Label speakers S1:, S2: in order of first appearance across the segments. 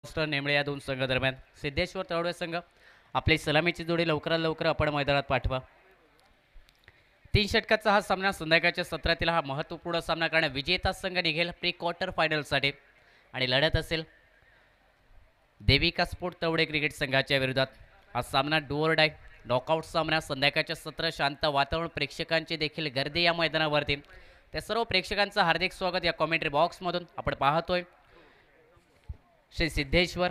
S1: नेमळे या दोन संघादरम्यान सिद्धेश्वर तळवडे संघ आपली सलामीची जोडी लवकरात लवकर आपण मैदानात पाठवा। 3 षटकाचा हा सामना संध्याकाळच्या सत्रातील हा महत्त्वपूर्ण सामना कारण विजेता संघ निघेल प्री क्वार्टर फायनलसाठी आणि लढत असेल देविका स्पोर्ट तळवडे क्रिकेट संघाच्या विरोधात। हा सामना डू ऑर डाय नॉकआउट सामना संध्याकाळच्या सत्र शांत वातावरण प्रेक्षकांची देखील गर्दी या मैदानावरती। त्या सर्व प्रेक्षकांचं हार्दिक स्वागत या कॉमेंट्री बॉक्समधून आपण पाहतोय। श्री सिद्धेश्वर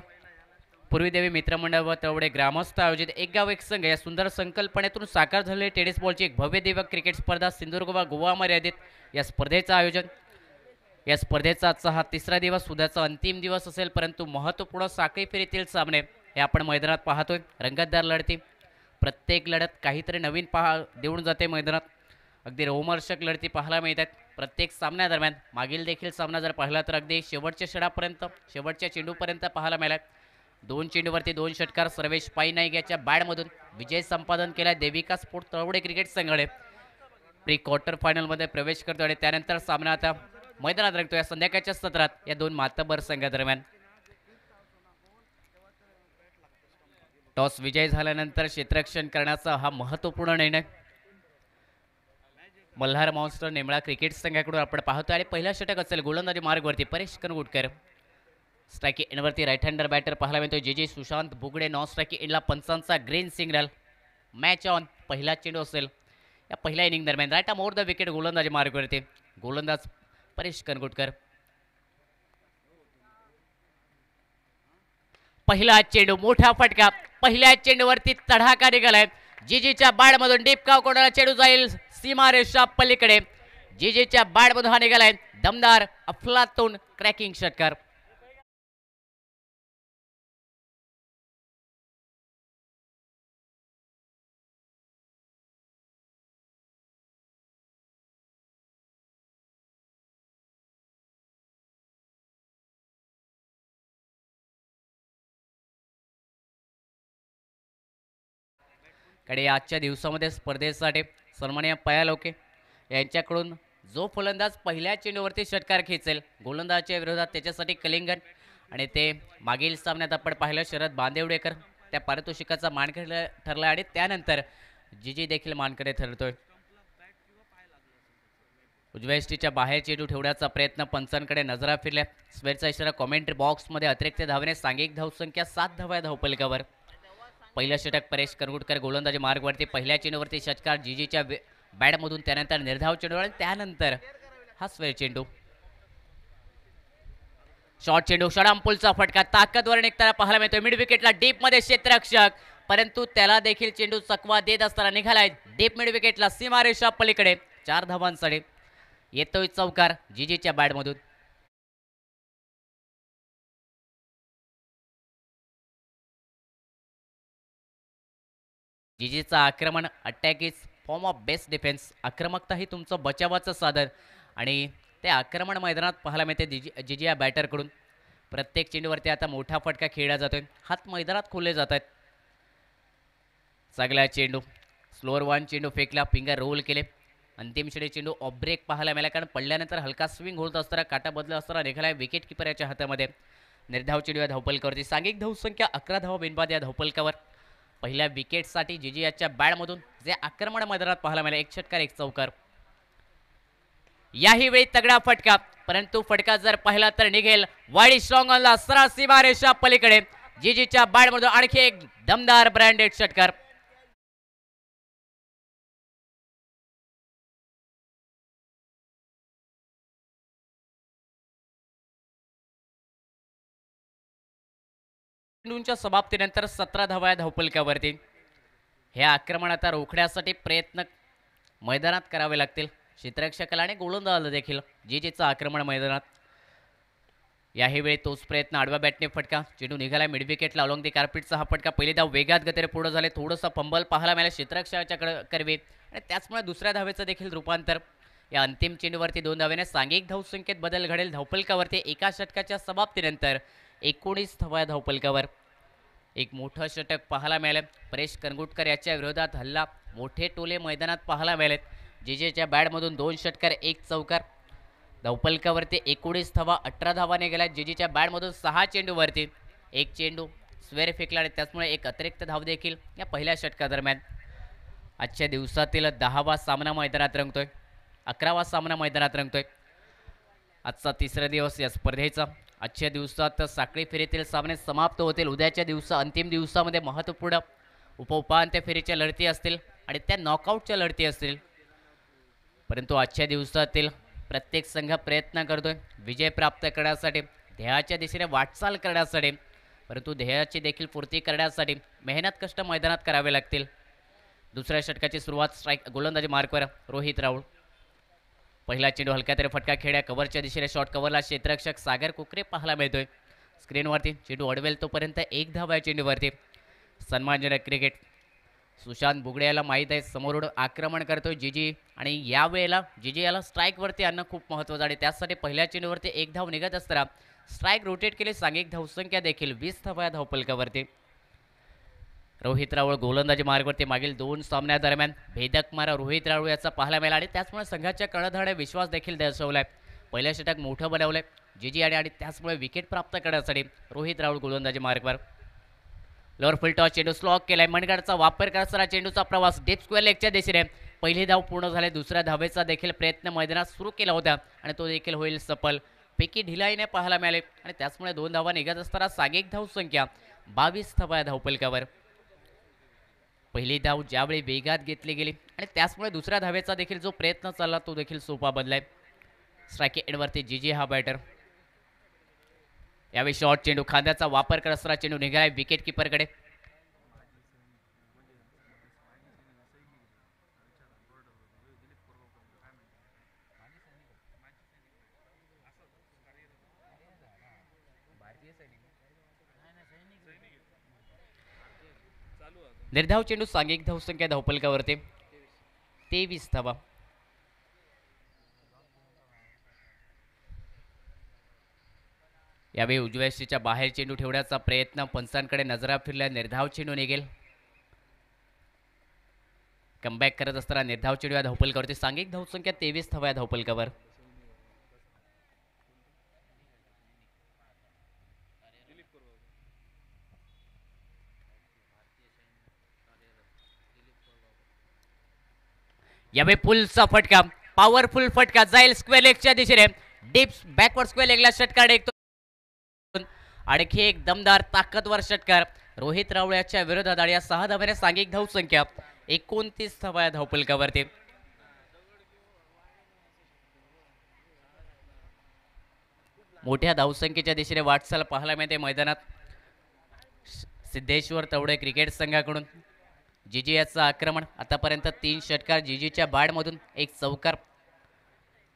S1: पूर्वीदेवी मित्रमंडळ व तळवडे ग्रामस्थ आयोजित एक गाव एक संघ या सुंदर संकल्पनेतून साकार झालेली टेनिस बॉलची एक भव्य दिव्य क्रिकेट स्पर्धा सिंधुदुर्ग व गोवा मर्यादित या स्पर्धेचं आयोजन। या स्पर्धेचा आजचा हा तिसरा दिवस उद्याचा अंतिम दिवस असेल, परंतु महत्त्वपूर्ण साखळी फेरीतील सामने हे आपण मैदानात पाहतोय। रंगतदार लढती, प्रत्येक लढत काहीतरी नवीन देऊन जाते मैदानात। अगदी रोमहर्षक लढती पाहायला मिळतात प्रत्येक सामन्यादरम्यान। मागील देखील सामना जर पाहिला तर अगदी शेवटच्या षडापर्यंत शेवटच्या चेंडूपर्यंत पाहायला मिळाला। 2 चेंडूवरती 2 षटकार सर्वेश पाईनाईक याच्या बॅटमधून विजय संपादन केला देविका स्पोर्ट तळवडे क्रिकेट संघाने प्री क्वार्टर फायनलमध्ये प्रवेश करतो आणि त्यानंतर सामना आता मैदानात रंगतो या संध्याकाळच्या सत्रात या दोन मातबर संघादरम्यान। टॉस विजय झाल्यानंतर क्षेत्ररक्षण करण्याचा हा महत्त्वपूर्ण निर्णय मल्हार मॉन्स्टर नेमळा क्रिकेट संघाकडून आपण पाहतो आणि पहिला षटक असेल गोलंदाजी मार्गवरती परेश कनगुटकर। स्ट्राइक एंडवरती राईट हँडर बॅटर पाहायला मिळतो जे सुशांत बुगडे। नॉन स्ट्राइक एंडला पंचांचा ग्रीन सिग्नल। मॅच ऑन पहिला चेंडू असेल या पहिल्या इनिंग दरम्यान राईट मोर द विकेट गोलंदाजी मार्गवरती गोलंदाज परेश कनगुटकर। पहिला चेंडू मोठा फटका, पहिल्या चेंडूवरती तडाखा निघालाय। जीजीच्या बॅटमधून डीप काव कोणाला चेंडू जाईल सीमारेषा पलीकडे। जीजीच्या बॅटमधून हा निघालाय दमदार अफलातून क्रॅकिंग षटकार। कडे आजच्या दिवसामध्ये स्पर्धेसाठी सन्माननीय पयालोके यांच्याकडून जो फलंदाज पहिल्या चेंडूवरती षटकार खेचेल गोलंदाजाच्या विरोधात त्याच्यासाठी कलिंगन आणि ते मागील सामन्यात आपण पाहिलं शरद बांदेवडेकर त्या पारितोषिकाचा मानकरी ठरला आणि त्यानंतर जीजी देखील मानकरी ठरतोय। उजव्या यष्टीच्या बाहेर चेंडू ठेवण्याचा प्रयत्न पंचांकडे नजरा फिरल्या। स्वेरचा इशारा कॉमेंट्री बॉक्समध्ये अतिरिक्त धावने सांघिक धावसंख्या 7 धावा धावपलिकावर। पहिलं षटक परेश कनगुटकर गोलंदाजी मार्गवरती पहिल्या चेंडूवरती षटकार जीजीच्या बॅटमधून त्यानंतर निर्धाव चेंडू आणि त्यानंतर हा स्वेर चेंडू शॉर्ट चेंडू षडांपुलचा फटका ताकदवर निघताना पाहायला मिळतोय मिड विकेटला डीप मध्ये क्षेत्ररक्षक, परंतु त्याला देखील चेंडू चकवा देत असताना निघालाय डीप मिड विकेटला सीमारेषा पलीकडे। 4 धावांसाठी येतोय चौकार जीजीच्या बॅटमधून। जीजीचा आक्रमण attack is form of best defence. आक्रमकता ही तुमचं बचावाचं साधन आणि ते आक्रमण मैदानात पाहायला मिळते जीजी या बॅटरकडून। प्रत्येक चेंडूवरती आता मोठा फटका खेळला जातोय, हात मैदानात खोलले जात आहेत। सगळा चेंडू स्लोअर वन चेंडू फेकला, फिंगर रोल केले। अंतिम षटक चेंडू ऑफ ब्रेक पाहायला मिळाला कारण पडल्यानंतर हलका स्विंग होत असताना काटा बदलत असताना निघालाय विकेट किपर याच्या हातामध्ये। निर्धाव चेंडू या धावपलकावरती सांघिक धावसंख्या 11 धावा बिनबाद या धावपलकावर। पहिल्या विकेटसाठी जीजी याच्या बॅटमधून जे आक्रमण मैदानात पाहायला मिळाले 1 षटकार 1 चौकार। याही वेळी तगडा फटका, परंतु फटका जर पाहिला तर निघेल वाडी स्ट्रॉंगला सरळ सीमारेषा पलीकडे। जीजीच्या बॅटमधून आणखी एक दमदार ब्रँडेड षटकार। चेंडूंच्या समाप्तीनंतर 17 धावा या धावपलकावरती। हे आक्रमण आता रोखण्यासाठी प्रयत्न मैदानात करावे लागतील क्षेत्ररक्षकाला आणि गोलंदाजाला देखील। जीजीचं आक्रमण मैदानात याही वेळी तोच प्रयत्न आडव्या बॅटने फटका, चेंडू निघाला मिड विकेटला अलॉंग दी कार्पेटचा हा फटका। पहिली धाव वेगात गतीने पुढे झाले, थोडंसं फंबल पाहायला मिळालं क्षेत्ररक्षकाच्या करवे आणि त्याचमुळे दुसऱ्या धावेचं देखील रूपांतर। या अंतिम चेंडूवरती 2 धावेने सांघिक धावसंख्येत बदल घडेल धावपलकावरती। एका षटकाच्या समाप्तीनंतर 19 धावा या धावपलकावर। एक मोठं षटक पाहायला मिळालं परेश कनगुटकर याच्या विरोधात हल्ला मोठे टोले मैदानात पाहायला मिळालेत। जीजीच्या बॅटमधून 2 षटकार 1 चौकार। धावपलकावरती 19 धावा 18 धावाने गेल्या। जीजीच्या बॅटमधून 6 चेंडूवरती एक चेंडू स्वेर फेकला आणि त्याचमुळे एक अतिरिक्त धाव देखील या पहिल्या षटकादरम्यान. आजच्या दिवसातील 10वा सामना मैदानात रंगतोय, 11वा सामना मैदानात रंगतोय. आजचा तिसरा दिवस या स्पर्धेचा. आजच्या दिवसात साखळी फेरीतील सामने समाप्त होतील. उद्याच्या अंतिम दिवसामध्ये महत्त्वपूर्ण उपउपांत्य फेरीच्या लढती असतील आणि त्या नॉकआउटच्या लढती असतील. परंतु आजच्या दिवसातील प्रत्येक संघ प्रयत्न करतोय विजय प्राप्त करण्यासाठी, ध्येयाच्या दिशेने वाटचाल करण्यासाठी. परंतु ध्येयाची देखील पूर्ती करण्यासाठी मेहनत कष्ट मैदानात करावे लागतील. दुसऱ्या षटकाची सुरुवात स्ट्राईक गोलंदाजी मार्कवर रोहित राऊळ. पहिला चेंडू हलक्या तरी फटका खेळ्या कव्हरच्या दिशेने शॉट कव्हरला क्षेत्ररक्षक सागर कुकरे पाहायला मिळतोय. स्क्रीनवरती चेंडू अडवेल तोपर्यंत एक धाव आहे चेंडूवरती. सन्मानजनक क्रिकेट. सुशांत बुगडे याला माहीत आहे समोरून आक्रमण करतोय जीजी आणि यावेळेला जीजी याला स्ट्राईकवरती आणणं खूप महत्त्वाचं आणि त्यासाठी पहिल्या चेंडूवरती एक धाव निघत असताना स्ट्राईक रोटेट केली. सांघिक धावसंख्या देखील 20 धावा धावपलकावरती. रोहित राऊळ गोलंदाजी मार्गवरती मागील 2 सामन्यादरम्यान भेदक मारा रोहित राऊळ याचा पाहायला मिळाला आणि त्याचमुळे संघाच्या कर्णधाराने विश्वास देखील दर्शवलाय. पहिल्या षटक मोठं बनवलंय जीजी आणि त्याचमुळे विकेट प्राप्त करण्यासाठी रोहित राऊळ गोलंदाजी मार्गवर. लोअर फुल टॉस चेंडू स्लॉक केलाय. मनगडचा वापर करताना चेंडूचा प्रवास डीप स्क्वेअर लेगच्या दिशेने. पहिली धाव पूर्ण झाली. दुसऱ्या धावेचा देखील प्रयत्न मैदानात सुरू केला होता आणि तो देखील होईल सफल. पैकी ढिलाईने पाहायला मिळाले आणि त्याचमुळे 2 धावा निघत असताना सांघिक धावसंख्या 22 धावा धावपलकावर. पहिली धाव ज्यावेळी वेगात घेतली गेली आणि त्याचमुळे दुसऱ्या धावेचा देखील जो प्रयत्न चालला तो देखील सोपा बनलाय. स्ट्राईक एंडवरती जीजी हा बॅटर. यावेळी शॉर्ट चेंडू खांद्याचा वापर करत असताना चेंडू निघालाय विकेट किपरकडे. निर्धाव चेंडू सांघिक धावसंख्या धावपलकावरती 23 धावा. यावेळी उजव्या शीच्या बाहेर चेंडू ठेवण्याचा प्रयत्न. पंचांकडे नजरा फिरल्या. निर्धाव चेंडू निघेल. कमबॅक करत असताना निर्धाव चेंडू या धावपलकावरती सांघिक धावसंख्या 23 धावा या धावपलकावर. यावेळी पुलचा फटका, पॉवरफुल फटका जाईल स्क्वेअर लेगच्या दिशेने. डीप बॅकवर्ड स्क्वेअर लेगला षटकार एक. आणखी एक दमदार ताकदवर षटकार रोहित राऊळ याच्या विरोधात आणि या 6 धावांनी सांघिक धावसंख्या 29 धावा धावपलकावरती. मोठ्या धावसंख्येच्या दिशेने वाटचाल पाहायला मिळते मैदानात. सिद्धेश्वर तवडे क्रिकेट संघाकडून जीजी याचं आक्रमण. आतापर्यंत 3 षटकार जीजीच्या बॅटमधून 1 चौकार.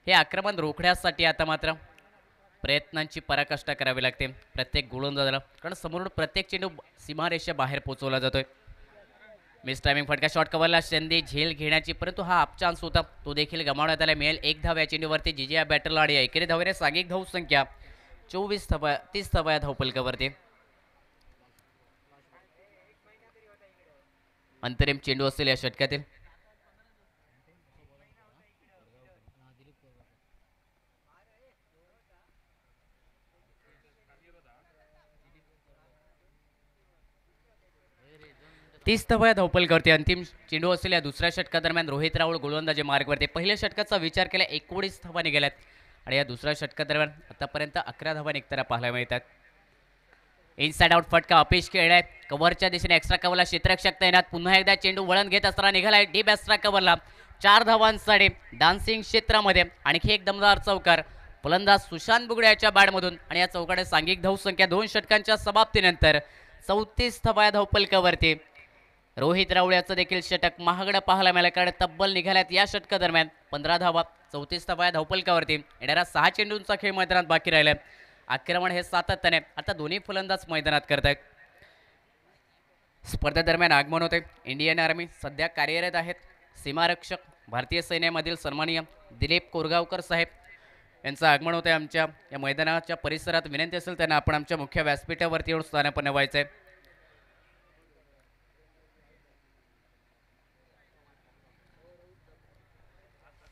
S1: हे आक्रमण रोखण्यासाठी आता मात्र प्रयत्नांची पराकाष्ठा करावी लागते प्रत्येक गोलंदाजाला, कारण समोरून प्रत्येक चेंडू सीमारेषेच्या बाहेर पोहोचवला जातोय. मिस टायमिंग फटका शॉट कव्हरला संधी झेल घेण्याची, परंतु हा अप चान्स होता तो देखील गमावण्यात आला. मिळेल 1 धाव या चेंडूवरती. जीजी या बॅटरला आणि एकेरी धावेने सांघिक धावसंख्या 30 धावा या धावपलकावरती. अंतरिम चेंडू असेल या षटकातील. तीस धावा धावपलकावरती. अंतिम चेंडू असेल या दुसऱ्या षटकादरम्यान रोहित राऊळ गोलंदाजी मार्गवरती. पहिल्या षटकाचा विचार केला 19 धावा निघाल्यात आणि या दुसऱ्या षटकादरम्यान आतापर्यंत 11 धावा निघताना पाहायला मिळतात. इनसाइड आउट फटका अपेश खेळलाय कव्हरच्या दिशेने. एक्स्ट्रा कव्हरला क्षेत्ररक्षक तैनात. पुन्हा एकदा चेंडू वळण घेत असताना निघालाय डीप एक्स्ट्रा कव्हरला. 4 धावांसाठी डान्सिंग क्षेत्रामध्ये आणखी एक दमदार चौकार फलंदाज सुशांत बुगडे याच्या बॅटमधून आणि या चौकाने सांघिक धावसंख्या 2 षटकांच्या समाप्तीनंतर 34 धावा धावपलकावरती. रोहित राऊळ याचं देखील षटक महागडं पाहायला मिळालं, कारण तब्बल निघाल्यात या षटकादरम्यान 15 धावा. 34 धावा धावपलकावरती. येणारा 6 चेंडूंचा खेळ मैदानात बाकी राहिलाय. आक्रमण हे सातत्याने आता दोन्ही फलंदाज मैदानात करतायत. स्पर्धेदरम्यान आगमन होते. इंडियन आर्मी सध्या कार्यरत आहेत. सीमारक्षक भारतीय सैन्यामधील सन्माननीय दिलीप कोरगावकर साहेब यांचं आगमन होते आमच्या या मैदानाच्या परिसरात. विनंती असेल त्यांना आपण आमच्या मुख्य व्यासपीठावरती येऊन स्थानापन्न व्हायचं आहे.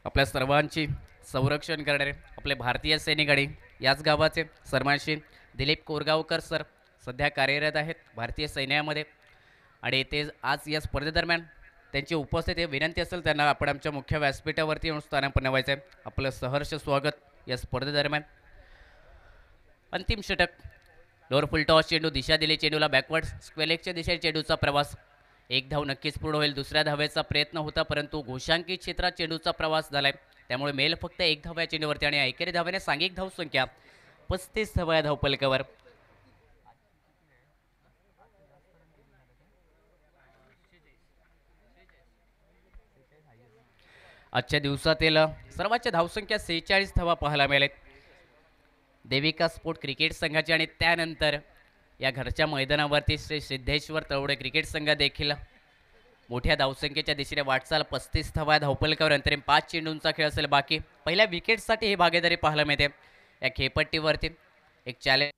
S1: आपल्या सर्वांची संरक्षण करणारे आपले भारतीय सैनिक आणि याच गावाचे सन्मानशील दिलीप कोरगावकर सर सध्या कार्यरत आहेत भारतीय सैन्यामध्ये आणि ते आज या स्पर्धेदरम्यान त्यांची उपस्थिती विनंती असेल त्यांना आपण आमच्या मुख्य व्यासपीठावरती येऊन स्थानापन्न व्हायचं आहे. आपलं सहर्ष स्वागत या स्पर्धेदरम्यान. अंतिम षटक. लोअर फुल टॉस चेंडू, दिशा दिली चेंडूला बॅकवर्ड स्क्वेलेगच्या दिशेने चेंडूचा प्रवास. एक धाव नक्कीच पूर्ण होईल. दुसऱ्या धावेचा प्रयत्न होता परंतु घोषांकित क्षेत्रात चेंडूचा प्रवास झालाय त्यामुळे मेल फक्त एक धाव या चेंडूवरती आणि एकेरी धावेने सांघिक धावसंख्या 35 धावा या धावपलकावर. आजच्या दिवसातील सर्वांच्या धावसंख्या 46 धावा पाहायला मिळालेत देविका स्पोर्ट क्रिकेट संघाची आणि त्यानंतर या घरच्या मैदानावरती श्री सिद्धेश्वर तळवडे क्रिकेट संघ देखील मोठ्या धावसंख्येच्या दिशेने वाटचाल. 35 धावा धावपलकावर. अंतरिम 5 चेंडूंचा खेळ असेल बाकी. पहिल्या विकेटसाठी ही भागीदारी पाहायला मिळते या खेळपट्टीवरती. एक चॅलेंज.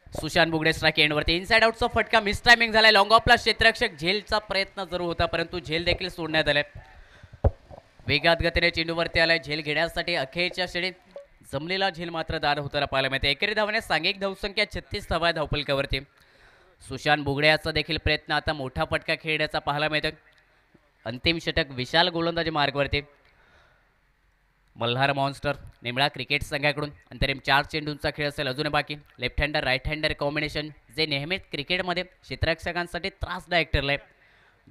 S1: सुशांत बुगडे स्ट्राईक एंडवरती. इनसाइड आउटचा फटका मिस टायमिंग झालाय. लॉंग ऑफला क्षेत्ररक्षक झेलचा प्रयत्न जरूर होता परंतु झेल देखील सोडण्यात आलाय. वेगात गतीने चेंडूवरती आलाय. झेल घेण्यासाठी अखेरच्या श्रेणीत जमलेला झेल मात्र दार होताना पाहायला मिळते. एकेरी धावाने सांघिक धावसंख्या 36 धावा धावपलकावरती. सुशांत बुगडे याचा देखील प्रयत्न आता मोठा फटका खेळण्याचा पाहायला मिळतो. अंतिम षटक विशाल गोलंदाजी मार्गवरती. मल्हार मॉन्स्टर निमळा क्रिकेट संघाकडून अंतरिम 4 चेंडूंचा खेळ असेल अजून बाकी. Left hander right hander combination जे नेहमीच क्रिकेटमध्ये क्षेत्ररक्षकांसाठी त्रासदायक ठरलंय.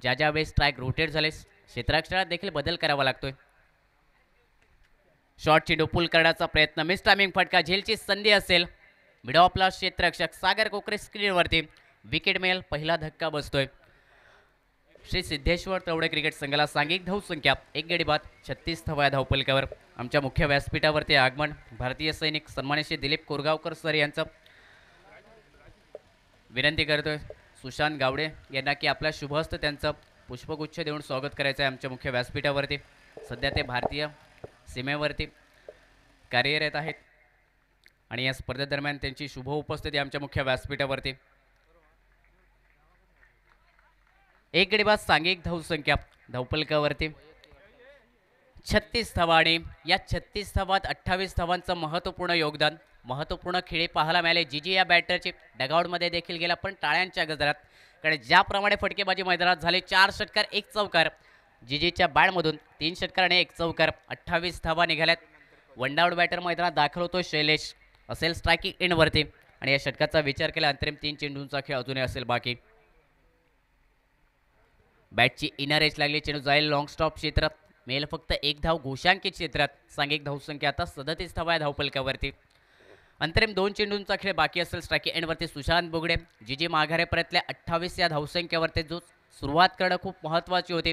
S1: ज्या ज्या वेळेस स्ट्राईक रोटेट झाले क्षेत्ररक्षणात देखील बदल करावा लागतोय. शॉर्ट चेंडू पुल करण्याचा प्रयत्न. मिस टायमिंग फटका. झेलची संधी असेल. मिड ऑफला क्षेत्ररक्षक सागर कोकरे स्क्रीनवरती. विकेट मिळेल. पहिला धक्का बसतोय. श्री सिद्धेश्वर तळवडे क्रिकेट संघाला सांघिक धावसंख्या 1 गडी बाद 36 धावा धावपलकावर. आमच्या मुख्य व्यासपीठावरती आगमन भारतीय सैनिक सन्मानित श्री दिलीप कोरगावकर सर यांचं विनंती करतोय सुशांत गावडे यांना की आपल्या शुभहस्त त्यांचं पुष्पगुच्छ देऊन स्वागत करायचं आहे आमच्या मुख्य व्यासपीठावरती. सध्या ते भारतीय सीमेवरती कार्यरत आहेत आणि या स्पर्धेदरम्यान त्यांची शुभ उपस्थिती आमच्या मुख्य व्यासपीठावरती. 1 गडी बाद सांघिक धावसंख्या धावपलकावरती 36 धावा आणि या 36 धावात 28 धावांचं महत्त्वपूर्ण योगदान. महत्त्वपूर्ण खेळी पाहायला मिळाले. जीजी या बॅटरची डगआउटमध्ये देखील गेला पण टाळ्यांच्या गजरात. कारण ज्याप्रमाणे फटकेबाजी मैदानात झाले 4 षटकार 1 चौकार. जीजीच्या बॅटमधून 3 षटकार आणि 1 चौकार. 28 धावा निघाल्यात. वनडाऊट बॅटर मैदानात दाखल होतो शैलेश असेल स्ट्रायकिंग एंडवरती आणि या षटकाचा विचार केला अंतरिम 3 चेंडूंचा खेळ अजूनही असेल बाकी. बॅटची इनर एज लागली. चेंडू जाईल लॉंग स्टॉप क्षेत्रात. मेल फक्त 1 धाव घोषांकित क्षेत्रात. सांघिक धावसंख्या आता 37 धावा धावपलकावरती. अंतरिम 2 चेंडूंचा खेळ बाकी असेल स्ट्रायकिंग एंडवरती. सुशांत बुगडे जीजी माघारे परतल्या 28 या धावसंख्येवरती जो सुरुवात करणं खूप महत्त्वाची होती.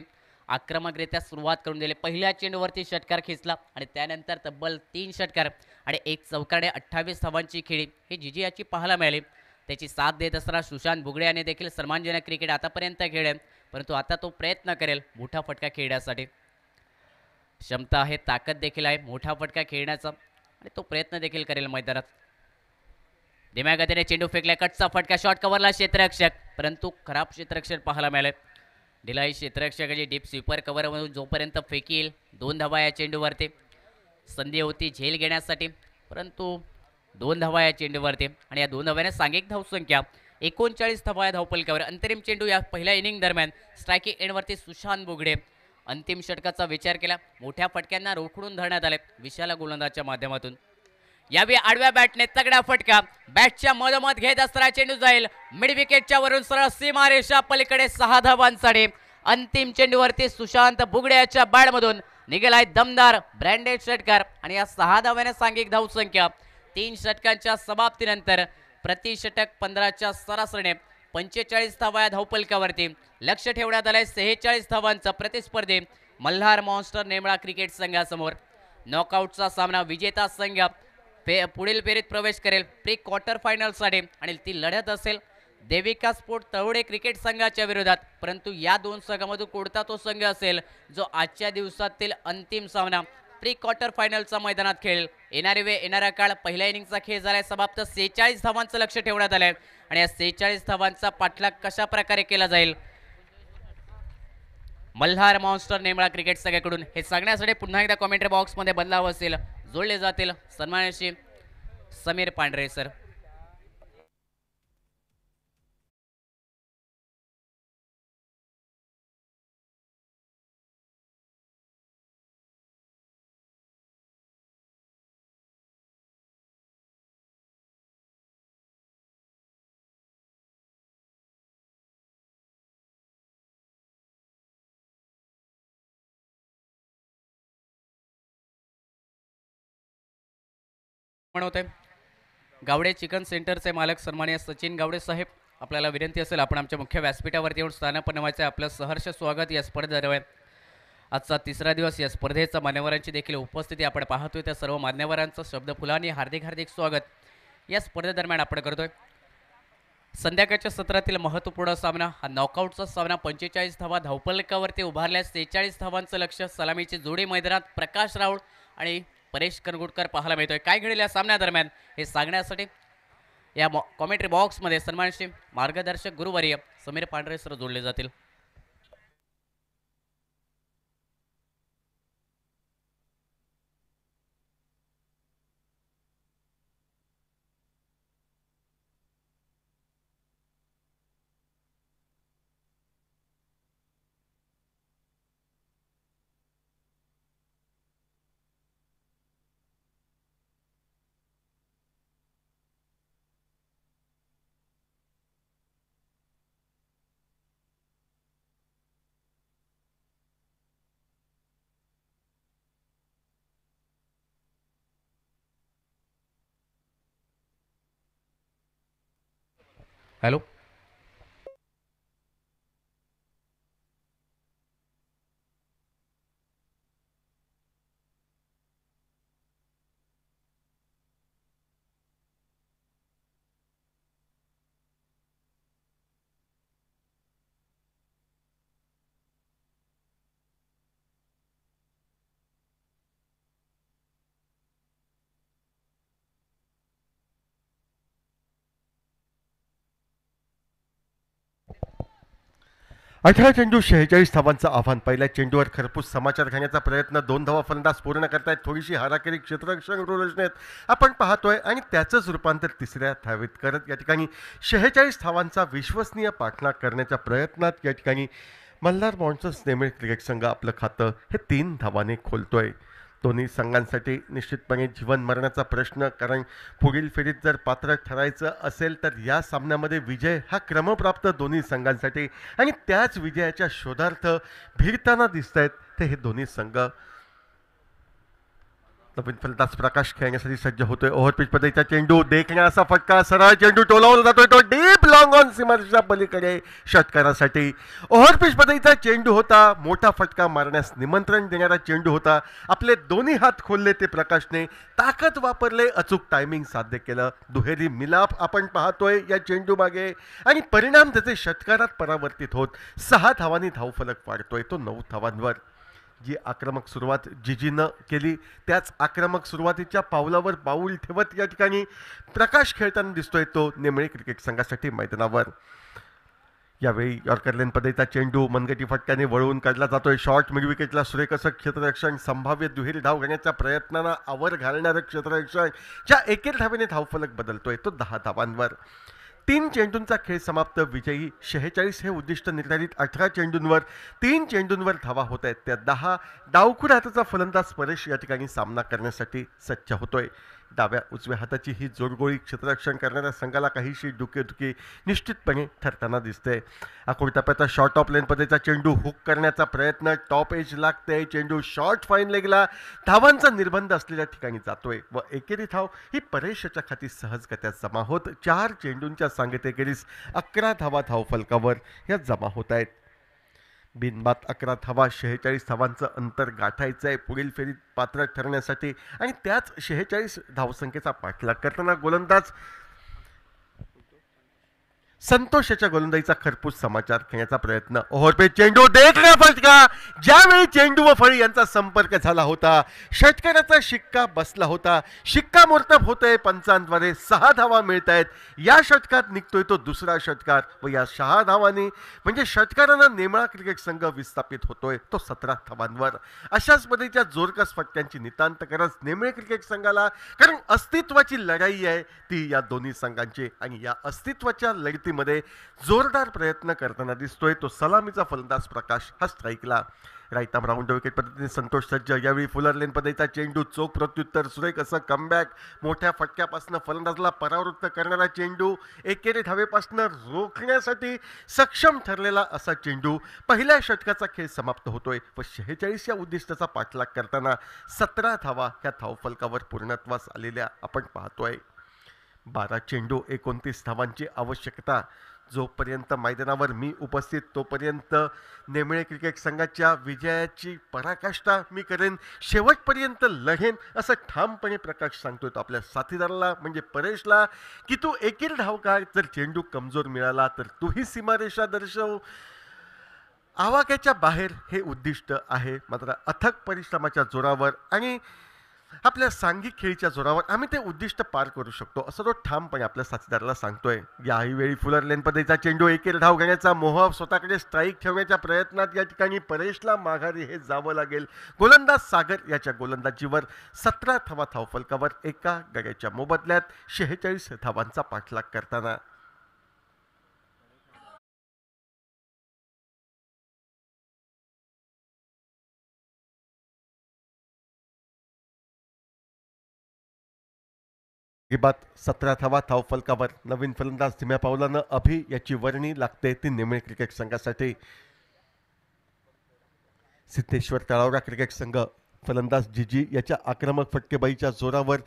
S1: आक्रमकरित्या सुरुवात करून दिली. पहिल्या चेंडूवरती षटकार खेचला आणि त्यानंतर तब्बल 3 षटकार आणि 1 चौकार आणि 28 धावांची खेळी ही जीजी याची पाहायला मिळाली. त्याची साथ देत असताना सुशांत बुगडे याने देखील सन्मानजनक क्रिकेट आतापर्यंत खेळले परंतु आता तो प्रयत्न करेल मोठा फटका खेळण्यासाठी. क्षमता आहे, ताकद देखील आहे मोठा फटका खेळण्याचा आणि तो प्रयत्न देखील करेल मैदानात. धीम्या गतीने चेंडू फेकला. कटचा फटका. शॉर्ट कव्हरला क्षेत्ररक्षक परंतु खराब क्षेत्ररक्षक पाहायला मिळाले. ढिलाई क्षेत्ररक्षकाची डीप स्वीपर कव्हरमधून जोपर्यंत फेकी येईल 2 धावा या चेंडूवरती. संधी होती झेल घेण्यासाठी परंतु 2 धावा या चेंडूवरती आणि या 2 धाव्याने सांघिक धावसंख्या 39 धावा या धावपलकावर. अंतरिम चेंडू या पहिल्या इनिंग दरम्यान स्ट्रायकिंग एंडवरती सुशांत बुगडे. अंतिम षटकाचा विचार केला. मोठ्या फटक्यांना रोखून धरण्यात आले विशाल गोलंदाजच्या माध्यमातून. यावेळी आडव्या बॅटने तगडा फटका. बॅटच्या मधोमध घेत असताना चेंडू जाईल मिड विकेटच्या वरून सरळ सीमारेषा पलीकडे 6 धावांसाठी. अंतिम चेंडूवरती सुशांत बुगडे याच्या बॅटमधून निघालाय दमदार ब्रँडेड षटकार आणि या 6 धाव्याने सांघिक धावसंख्या 3 षटकांच्या समाप्तीनंतर प्रति षटक 15च्या सरासरीने 45 धावा या धावपलकावरती. लक्ष ठेवण्यात आलंय 46 धावांचा प्रतिस्पर्धी मल्हार मॉन्स्टर नेमळा क्रिकेट संघासमोर. नॉकआउटचा सामना विजेता संघ पुढील फेरीत प्रवेश करेल प्री क्वार्टर फायनलसाठी आणि ती लढत असेल देविका स्पोर्ट तळवडे क्रिकेट संघाच्या विरोधात. परंतु या 2 संघामधून कोणता तो संघ असेल जो आजच्या दिवसातील अंतिम सामना प्री क्वार्टर फायनलचा मैदानात खेळेल. येणारी वेळ येणारा काळ. पहिल्या इनिंगचा खेळ झालाय समाप्त. 46 धावांचं लक्ष ठेवण्यात आलंय आणि या 46 धावांचा पाठलाग कशा प्रकारे केला जाईल. मल्हार मॉन्स्टर नेमळा क्रिकेट संघाकडून हे सांगण्यासाठी पुन्हा एकदा कॉमेंट्री बॉक्समध्ये बदलाव असेल जोडले जातील सन्मानशी समीर पांढरे सर. होते गावडे चिकन सेंटरचे मालक सन्माननीय सचिन गावडे साहेब, आपल्याला विनंती असेल आपण आमच्या मुख्य व्यासपीठावरती येऊन स्थानापन्न व्हायचे. आपलं सहर्ष स्वागत या स्पर्धेदरम्यान. आजचा तिसरा दिवस या स्पर्धेचा मान्यवरांची देखील उपस्थिती आपण पाहतोय. त्या सर्व मान्यवरांचं शब्दफुलांनी हार्दिक हार्दिक स्वागत या स्पर्धेदरम्यान आपण करतोय. संध्याकाळच्या सत्रातील महत्त्वपूर्ण सामना हा नॉकआउटचा सामना. 45 धावा धावफलकावरती उभारल्यास 43 धावांचं लक्ष. सलामीची जोडी मैदानात प्रकाश राऊळ आणि परेश कनगुटकर पाहायला मिळतोय. काय घडेल या सामन्यादरम्यान हे सांगण्यासाठी या कॉमेंट्री बॉक्समध्ये सन्मानशी मार्गदर्शक गुरुवर्य समीर पांढरे सर जोडले जातील. हॅलो
S2: अठरा चेंडू 46 धावांचं आव्हान. पहिल्या चेंडूवर खरपूस समाचार घेण्याचा प्रयत्न. 2 धावा फलंदाज पूर्ण करतायत. थोडीशी हाराकिरी क्षेत्ररक्षण रचनेत आपण पाहतोय आणि त्याचंच रूपांतर तिसऱ्या धावेत करत या ठिकाणी 46 धावांचा विश्वसनीय पाठलाग करण्याच्या प्रयत्नात या ठिकाणी मल्हार मॉन्स्टर्स नेमळे क्रिकेट संघ आपलं खातं हे 3 धावाने खोलतोय. दोन्ही संघांसाठी निश्चितपणे जीवन मरणाचा प्रश्न, कारण पुढील फेरीत जर पात्र ठरायचं असेल तर या सामन्यामध्ये विजय हा क्रमप्राप्त दोन्ही संघांसाठी आणि त्याच विजयाच्या शोधार्थ भिडताना दिसत आहेत ते हे दोन्ही संघ. नवीन फलंदाज प्रकाश खेळण्यासाठी सज्ज होतोय. ओव्हरपिच पद्धतीचा चेंडू, देखण्या असा फटका, सरळ चेंडू टोलावला जातोय, तो डीप लॉंग ऑन सीमारेषेच्या पलीकडे षटकारासाठी. ओव्हरपिच पद्धतीचा चेंडू होता, मोठा फटका मारण्यास निमंत्रण देणारा चेंडू होता. आपले दोन्ही हात खोलले ते प्रकाशने, ताकद वापरले, अचूक टायमिंग साध्य केलं. दुहेरी मिलाप आपण पाहतोय या चेंडू मागे आणि परिणाम त्याचे षटकारात परावर्तित होत 6 धावांनी धावफलक वाढतोय तो 9 धावांवर. जी आक्रमक सुरुवात जिजीनं केली त्याच आक्रमक सुरुवातीच्या पावलावर पाऊल ठेवत या ठिकाणी प्रकाश खेळताना दिसतोय तो नेमळे क्रिकेट संघासाठी मैदानावर. यावेळी यॉर्कर लेन पद्धतीचा चेंडू मनगटी फटक्याने वळवून काढला जातोय. शॉर्ट मिड विकेटला सुरेख असं क्षेत्ररक्षण, संभाव्य दुहेरी धाव घेण्याच्या प्रयत्नांना आवर घालणारं क्षेत्ररक्षण ज्या एकेर धावेने धावफलक बदलतोय तो 10 धावांवर. 3 चेंडूंचा खेळ समाप्त. विजयी 46 हे उद्दिष्ट निर्धारित 18 चेंडूंवर 3 चेंडूंवर धावा होत आहेत त्या 10. डावखुड हाताचा फलंदाज परेश या ठिकाणी सामना करण्यासाठी सज्ज होतोय. डाव्या उजव्या हाताची ही जोडगोळी क्षेत्ररक्षण करणाऱ्या संघाला काहीशी डुकेदुकी निश्चितपणे ठरताना दिसते. अकोट टप्प्याचा शॉर्ट ऑफ लेन पद्धतीचा चेंडू हुक करण्याचा प्रयत्न, टॉप एज लागते, चेंडू शॉर्ट फाईन लेगला धावांचा निर्बंध असलेल्या ठिकाणी जातोय व एकेरी धाव ही परेशच्या खाती सहजगत्या जमा होत 4 चेंडूंच्या सांगतेखेरीज 11 धावा धावफलकावर या जमा होत आहेत. बिनबाद 11 धावा, 46 धावांचं अंतर गाठायचं आहे पुढील फेरीत पात्र ठरण्यासाठी आणि त्याच 46 धावसंख्येचा पाठलाग करताना गोलंदाज संतोषाच्या गोलंदाजीचा खरपूस समाचार घेण्याचा प्रयत्न. ओव्हरपेच चेंडू, देखना फटका. ज्यावेळी चेंडू व फळी यांचा संपर्क झाला होता, षटकाराचा शिक्का बसला होता. शिक्कामोर्तब होतोय पंचांद्वारे. 6 धावा मिळत आहेत. या षटकात निघतोय तो दुसरा षटकार व या 6 धावांनी म्हणजे षटकारानं नेमळा क्रिकेट संघ विस्थापित होतोय तो 17 धावांवर. अशाच पद्धतीच्या जोरकस फटक्यांची नितांत गरज नेमळे क्रिकेट संघाला, कारण अस्तित्वाची लढाई आहे ती या दोन्ही संघांची आणि या अस्तित्वाच्या लढतीमध्ये जोरदार प्रयत्न करताना दिसतोय तो सलामीचा फलंदाज प्रकाश. हा स्ट्राईकला राईट आर्म राऊंड विकेट पद्धतीने संतोष सज्ज. यावेळी फुलर लेन पद्धतीचा चेंडू, चोख प्रत्युत्तर, सुरेख असं कमबॅक. मोठ्या फटक्यापासून फलंदाजला परावृत्त करणारा चेंडू, एकेरी धावेपासून रोखण्यासाठी सक्षम ठरलेला असा चेंडू. पहिल्या षटकाचा खेळ समाप्त होतोय व 46 या उद्दिष्टाचा पाठलाग करताना 17 धावा ह्या धावफलकावर पूर्णत्वास आलेल्या आपण पाहतोय. 12 चेंडू 29 धावांची आवश्यकता. जोपर्यंत मैदानावर मी उपस्थित तोपर्यंत नेमळे क्रिकेट संघाच्या विजयाची पराकाष्ठा मी करेन, शेवटपर्यंत लढेन असं ठामपणे प्रकाश सांगतोय तो आपल्या साथीदाराला म्हणजे परेशला की तू एकेरी धाव काढ. जर चेंडू कमजोर मिळाला तर तूही सीमारेषा दर्शव. आवाक्याच्या बाहेर हे उद्दिष्ट आहे, मात्र अथक परिश्रमाच्या जोरावर आणि आपल्या सांघिक खेळीच्या जोरावर आम्ही ते उद्दिष्ट पार करू शकतो असं तो ठामपणे आपल्या साथीदाराला सांगतोय. याही वेळी फुलर लेन पद्धतीचा चेंडू, एकेरी धाव घेण्याचा मोह, स्वतःकडे स्ट्राईक ठेवण्याच्या प्रयत्नात या ठिकाणी परेशला माघारी हे जावं लागेल. गोलंदाज सागर याच्या गोलंदाजीवर 17 धावा धावफलकावर एका गड्याच्या मोबदल्यात 46 धावांचा पाठलाग करताना. बात 17 धावा धावफलकावर. नवीन फलंदाज धीम्या पावलानं अभि याची वर्णी लागते ती नेमळे क्रिकेट संघासाठी. सिद्धेश्वर तळावरा क्रिकेट संघ फलंदाज जीजी याच्या आक्रमक फटकेबाईच्या जोरावर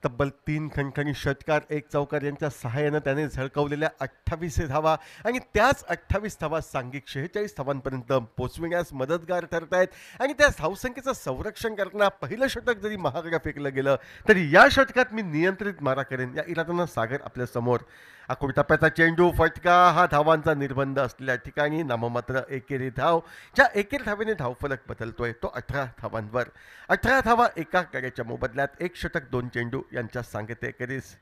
S2: तब्बल 3 खणखणी षटकार, 1 चौकार यांच्या सहाय्यानं त्याने झळकवलेल्या 28 धावा आणि त्याच 28 धावा सांघिक 46 धावांपर्यंत पोचविण्यास मदतगार ठरत आहेत. आणि त्या धावसंख्येचं संरक्षण करताना पहिलं षटक जरी महागडा फेकलं गेलं तरी या षटकात मी नियंत्रित मारा करेन या इराद्यानं सागर आपल्या समोर. आखूड टप्प्याचा चेंडू, फटका, हा धावांचा निर्बंध असलेल्या ठिकाणी नाममात्र एकेरी धाव. ज्या एकेरी धावेने धावफलक बदलतोय तो 18 धावांवर. 18 धावा एका गड्याच्या मोबदल्यात 1 षटक 2 चेंडू यांच्या सांगते एकेरीस.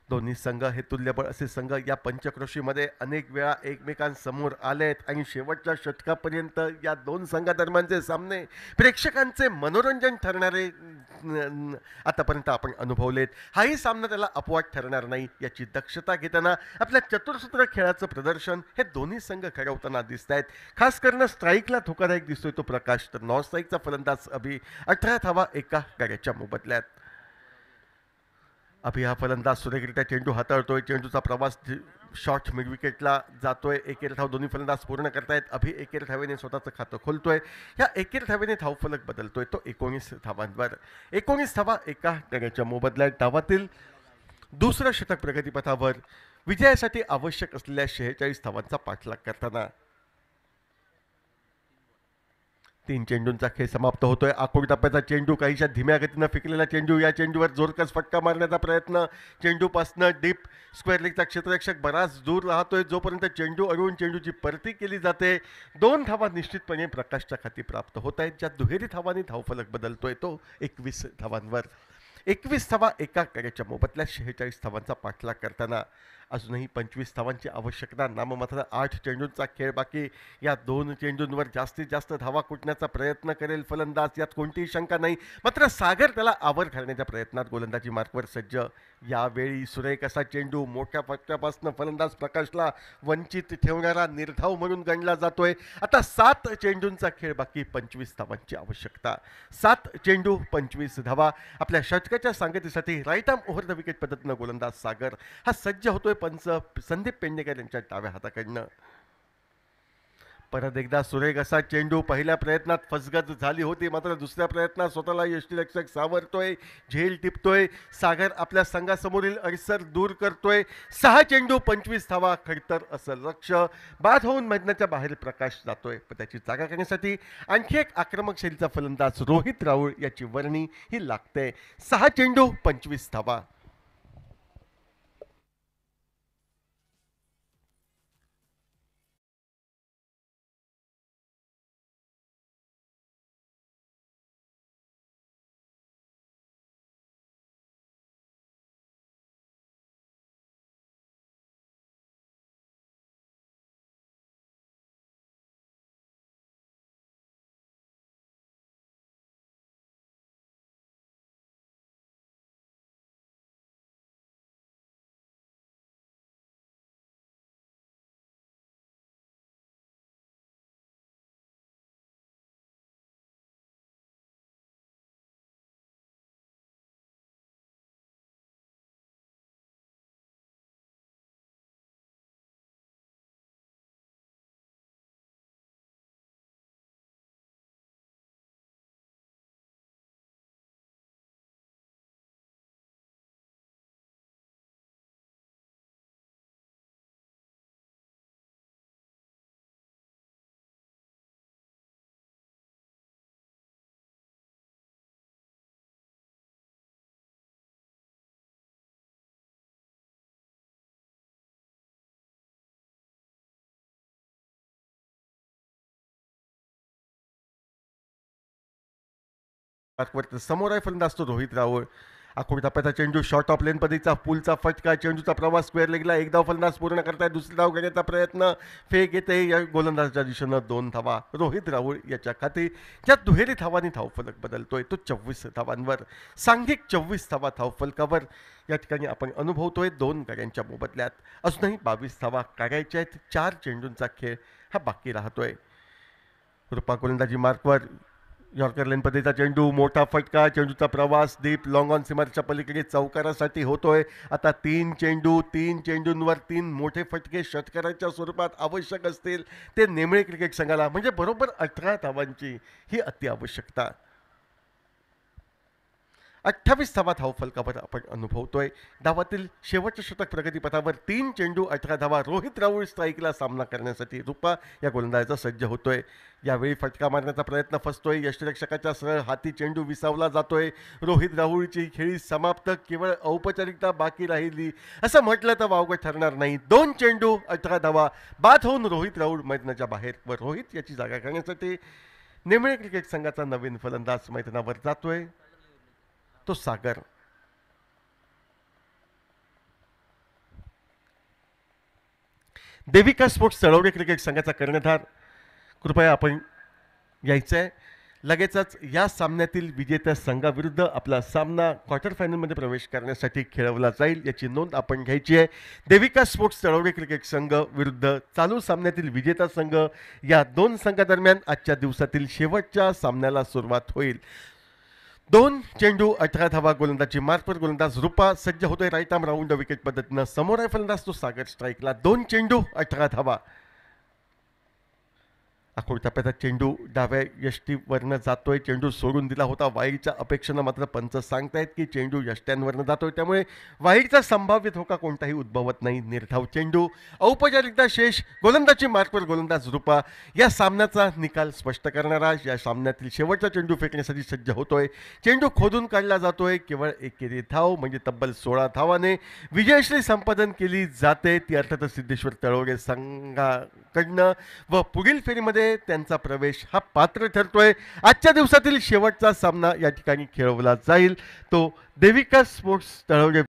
S2: दोन्ही संघ हे तुल्यबळ असे संघ या पंचक्रोशीमध्ये अनेक वेळा एकमेकांसमोर आलेत आणि शेवटच्या षटकापर्यंत या दोन संघादरम्यानचे सामने प्रेक्षकांचे मनोरंजन ठरणारे आतापर्यंत आपण अनुभवलेत. हाही सामना त्याला अपवाद ठरणार नाही याची दक्षता घेताना आपल्या चतुर्सूत्र खेळाचं प्रदर्शन हे दोन्ही संघ घडवताना दिसत आहेत. खास करून स्ट्राईकला धोकादायक दिसतोय तो प्रकाश, तर नॉन स्ट्राईकचा फलंदाज अभि. 18 धावा एका गड्याच्या मोबदल्यात. अभि हा फलंदाज सुरेखरित्या चेंडू हाताळतोय. चेंडूचा प्रवास शॉर्ट मिड विकेटला जातोय. एकेरी धाव दोन्ही फलंदाज पूर्ण करतायत. अभि एकेरी धावेने स्वतःचं खातं खोलतोय. ह्या एकेरी धावेने धावफलक बदलतोय तो 19 धावांवर. 19 धावा एका गड्याच्या मोबदल्यात. डावातील दुसरं षटक प्रगतीपथावर. विजयासाठी आवश्यक असलेल्या 46 धावांचा पाठलाग करताना 3 चेंडूंचा खेळ समाप्त होतोय. आखूड टप्प्याचा चेंडू, काहीशा धीम्या गतीनं फेकलेला चेंडू. या चेंडूवर जोरकस फटका मारण्याचा प्रयत्न. चेंडूपासनं डीप स्क्वेअर लेगचा क्षेत्ररक्षक बराच दूर राहतोय. जोपर्यंत चेंडू अडवून चेंडूची परती केली जाते. 2 धावा निश्चितपणे प्रकाशच्या खाती प्राप्त होत आहेत. ज्या दुहेरी धावांनी धावफलक बदलतोय तो 21 धावांवर. 21 धावा एका गड्याच्या मोबदल्यात 46 धावांचा पाठलाग करताना अजूनही 25 धावांची आवश्यकता. नाममात्र 8 चेंडूंचा खेळ बाकी. या 2 चेंडूंवर जास्तीत जास्त धावा कुटण्याचा प्रयत्न करेल फलंदाज, यात कोणतीही शंका नाही. मात्र सागर त्याला आवर घालण्याच्या प्रयत्नात गोलंदाजी मार्कवर सज्ज. यावेळी सुरेख असा चेंडू, मोठ्या फटक्यापासून फलंदाज प्रकाशला वंचित ठेवणारा निर्धाव म्हणून गणला जातोय. आता 7 चेंडूंचा खेळ बाकी, 25 धावांची आवश्यकता. 7 चेंडू 25 धावा. आपल्या षटकाच्या सांगतीसाठी right arm over the wicket पद्धतीनं गोलंदाज सागर हा सज्ज होतोय. पंच संदीप पेडणेकर यांच्या डाव्या हाताकडनं. परत एकदा सुरेख असा चेंडू. पहिल्या प्रयत्नात फसगत झाली होती, मात्र दुसऱ्या प्रयत्नात स्वतःला यष्टीरक्षक सावरतोय, झेल टिपतोय. सागर आपल्या संघासमोरील अडसर दूर करतोय. 6 चेंडू 25 धावा. खडतर असं लक्ष. बाद होऊन मैदानाच्या बाहेर प्रकाश जातोय, पण त्याची जागा करण्यासाठी आणखी एक आक्रमक शैलीचा फलंदाज रोहित राऊळ याची वर्णी ही लागते. 6 चेंडू 25 धावा. मार्कवर समोर आहे फलंदाज तो रोहित राऊळ. आखूड टप्प्याचा चेंडू शॉर्ट ऑफ लेन पद्धतीचा पुलचा फटका, चेंडूचा प्रवास स्क्वेअर लेगला, एक धाव फलंदाज पूर्ण करताय, दुसरी धाव घेण्याचा प्रयत्न, फेक येते या गोलंदाजाच्या दिशेनं 2 धावा रोहित राऊळ याच्या खाती. ज्या दुहेरी धावांनी धावफलक बदलतोय तो 24 धावांवर, सांघिक 24 धावा धावफलकावर या ठिकाणी आपण अनुभवतोय 2 गड्यांच्या मोबदल्यात. अजूनही 22 धावा काढायच्या आहेत. 4 चेंडूंचा खेळ हा बाकी राहतोय. रुपा गोलंदाजी मार्कवर, यॉर्कर लेन पद्धतीचा चेंडू, मोठा फटका, चेंडूचा प्रवास डीप लॉंग ऑन सीमारेषेच्या पलीकडे चौकारासाठी होतोय. आता 3 चेंडूंवर 3 मोठे फटके षटकाराच्या स्वरूपात आवश्यक असतील ते नेमळे क्रिकेट संघाला, म्हणजे बरोबर 18 धावांची ही अति आवश्यकता. 28 धावा धावफलकावर आपण अनुभवतोय. धावातील शेवटच्या षटक प्रगतीपथावर 3 चेंडू 18 धावा. रोहित राऊळ स्ट्राईकला सामना करण्यासाठी रुपा या गोलंदाजाचा सज्ज होतोय. यावेळी फटका मारण्याचा प्रयत्न फसतोय. यष्टिरक्षकाच्या सरळ हाती चेंडू विसावला जातोय. रोहित राऊळची खेळी समाप्त, केवळ औपचारिकता बाकी राहिली असं म्हटलं तर वावगं ठरणार नाही. 2 चेंडू 18 धावा बाद होऊन रोहित राऊळ मैदानाच्या बाहेर व रोहित याची जागा करण्यासाठी नेमळे क्रिकेट संघाचा नवीन फलंदाज मैदानावर जातोय तो सागर. देविका स्पोर्ट्स तळवडे क्रिकेट संघाचा कर्णधार कृपया आपण यायचंय. लगेचच या सामन्यातील विजेत्या संघाविरुद्ध आपला सामना क्वार्टर फायनलमध्ये प्रवेश करण्यासाठी खेळवला जाईल याची नोंद आपण घ्यायची आहे. देविका स्पोर्ट्स तळवडे क्रिकेट संघ विरुद्ध चालू सामन्यातील विजेता संघ या 2 संघादरम्यान आजच्या दिवसातील शेवटच्या सामन्याला सुरुवात होईल. 2 चेंडू 18 धावा गोलंदाजी मार्कवर गोलंदाज रुपा सज्ज होतोय राईट आर्म राऊंड विकेट पद्धतीनं. समोर आहे फलंदाज तो सागर स्ट्राईकला. 2 चेंडू 18 धावा. आखोड टप्प्याचा चेंडू डाव्या यष्टीवरनं जातोय. चेंडू सोडून दिला होता वाईडच्या अपेक्षेनं, मात्र पंच सांगतायत की चेंडू यष्ट्यांवरनं जातोय, त्यामुळे वाईडचा संभाव्य धोका कोणताही उद्भवत नाही. निर्धाव चेंडू, औपचारिकता शेष. गोलंदाजी मार्कवर गोलंदाज रुपा या सामन्याचा निकाल स्पष्ट करणारा या सामन्यातील शेवटचा चेंडू फेकण्यासाठी सज्ज होतोय. चेंडू खोदून काढला जातोय. केवळ एकेरी धाव म्हणजे तब्बल 16 धावाने विजयश्री संपादन केली जाते. ती अर्थातच सिद्धेश्वर तळवडे संघाकडनं व पुढील फेरीमध्ये त्यांचा प्रवेश हा पात्र ठरतोय. आजच्या दिवसातील शेवटचा सामना या ठिकाणी खेळवला जाईल तो देविका स्पोर्ट्स तळवडे